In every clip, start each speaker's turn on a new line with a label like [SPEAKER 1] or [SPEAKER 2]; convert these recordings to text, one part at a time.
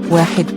[SPEAKER 1] वाहिद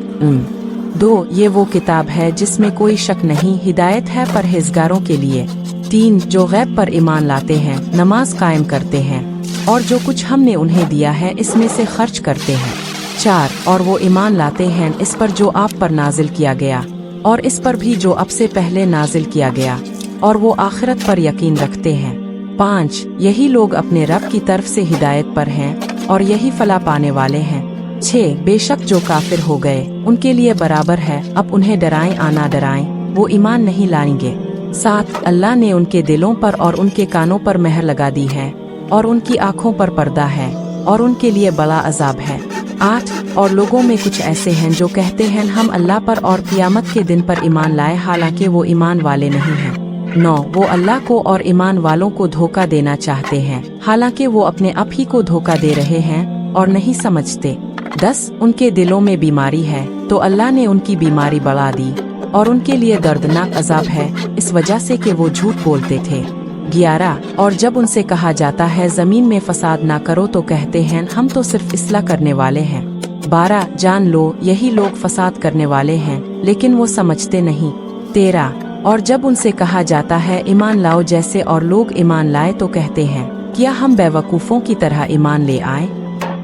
[SPEAKER 1] 2 ये वो किताब है जिसमें कोई शक नहीं, हिदायत है परहेजगारों के लिए। 3 जो गैब पर ईमान लाते हैं, नमाज कायम करते हैं और जो कुछ हमने उन्हें दिया है इसमें से खर्च करते हैं। 4 और वो ईमान लाते हैं इस पर जो आप पर नाजिल किया गया और इस पर भी जो अब से पहले नाजिल किया गया, और वो आखिरत पर यकीन रखते हैं। 5 यही लोग अपने रब की तरफ से हिदायत पर हैं और यही फला पाने वाले हैं। 6 बेशक जो काफिर हो गए उनके लिए बराबर है, अब उन्हें डराएं आना डराएं, वो ईमान नहीं लाएंगे। 7 अल्लाह ने उनके दिलों पर और उनके कानों पर मेहर लगा दी है और उनकी आँखों पर पर्दा है और उनके लिए बड़ा अजाब है। 8 और लोगों में कुछ ऐसे हैं जो कहते हैं हम अल्लाह पर और क़ियामत के दिन पर ईमान लाए, हालांकि वो ईमान वाले नहीं हैं। 9 वो अल्लाह को और ईमान वालों को धोखा देना चाहते हैं, हालांकि वो अपने आप ही को धोखा दे रहे हैं और नहीं समझते। 10 उनके दिलों में बीमारी है तो अल्लाह ने उनकी बीमारी बढ़ा दी और उनके लिए दर्दनाक अजाब है इस वजह से कि वो झूठ बोलते थे। 11 और जब उनसे कहा जाता है जमीन में फसाद ना करो तो कहते हैं हम तो सिर्फ इस्लाह करने वाले हैं। 12 जान लो यही लोग फसाद करने वाले हैं लेकिन वो समझते नहीं। 13 और जब उनसे कहा जाता है ईमान लाओ जैसे और लोग ईमान लाए तो कहते हैं क्या हम बेवकूफ़ों की तरह ईमान ले आए,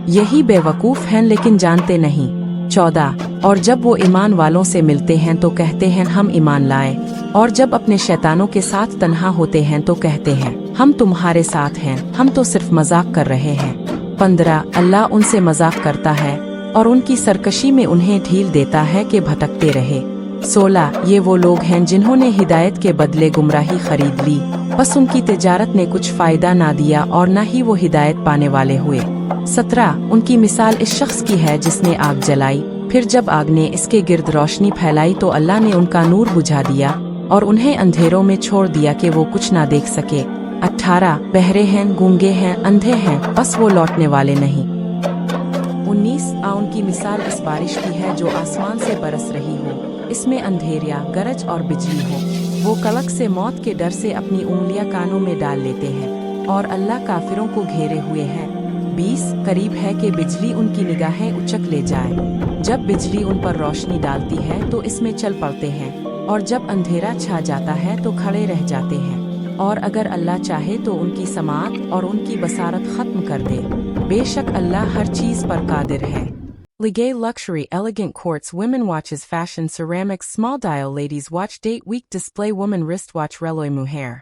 [SPEAKER 1] यही बेवकूफ़ हैं लेकिन जानते नहीं। 14 और जब वो ईमान वालों से मिलते हैं तो कहते हैं हम ईमान लाए, और जब अपने शैतानों के साथ तन्हा होते हैं तो कहते हैं हम तुम्हारे साथ हैं, हम तो सिर्फ मजाक कर रहे हैं। 15 अल्लाह उनसे मजाक करता है और उनकी सरकशी में उन्हें ढील देता है कि भटकते रहे। 16 ये वो लोग हैं जिन्होंने हिदायत के बदले गुमराही खरीद ली, बस उनकी तिजारत ने कुछ फायदा ना दिया और न ही वो हिदायत पाने वाले हुए। 17 उनकी मिसाल इस शख्स की है जिसने आग जलाई, फिर जब आग ने इसके गिर्द रोशनी फैलाई तो अल्लाह ने उनका नूर बुझा दिया और उन्हें अंधेरों में छोड़ दिया कि वो कुछ ना देख सके। 18 बहरे हैं, गूंगे हैं, अंधे हैं, बस वो लौटने वाले नहीं। 19 उनकी मिसाल इस बारिश की है जो आसमान से बरस रही हो, इसमें अंधेरिया गरज और बिजली हो, वो कड़क से मौत के डर से अपनी उंगलियां कानों में डाल लेते हैं और अल्लाह काफिरों को घेरे हुए है। 20 करीब है कि बिजली उनकी निगाहें उचक ले जाए, जब बिजली उन पर रोशनी डालती है तो इसमें चल पड़ते हैं और जब अंधेरा छा जाता है तो खड़े रह जाते हैं, और अगर अल्लाह चाहे तो उनकी समात और उनकी बसारत खत्म कर दे, बेशक अल्लाह हर चीज पर कादिर है। Ligay Luxury Elegant Quartz Women Watches Fashion Ceramics Small Dial Ladies Watch Date Week Display Woman Wristwatch Reloj Mujer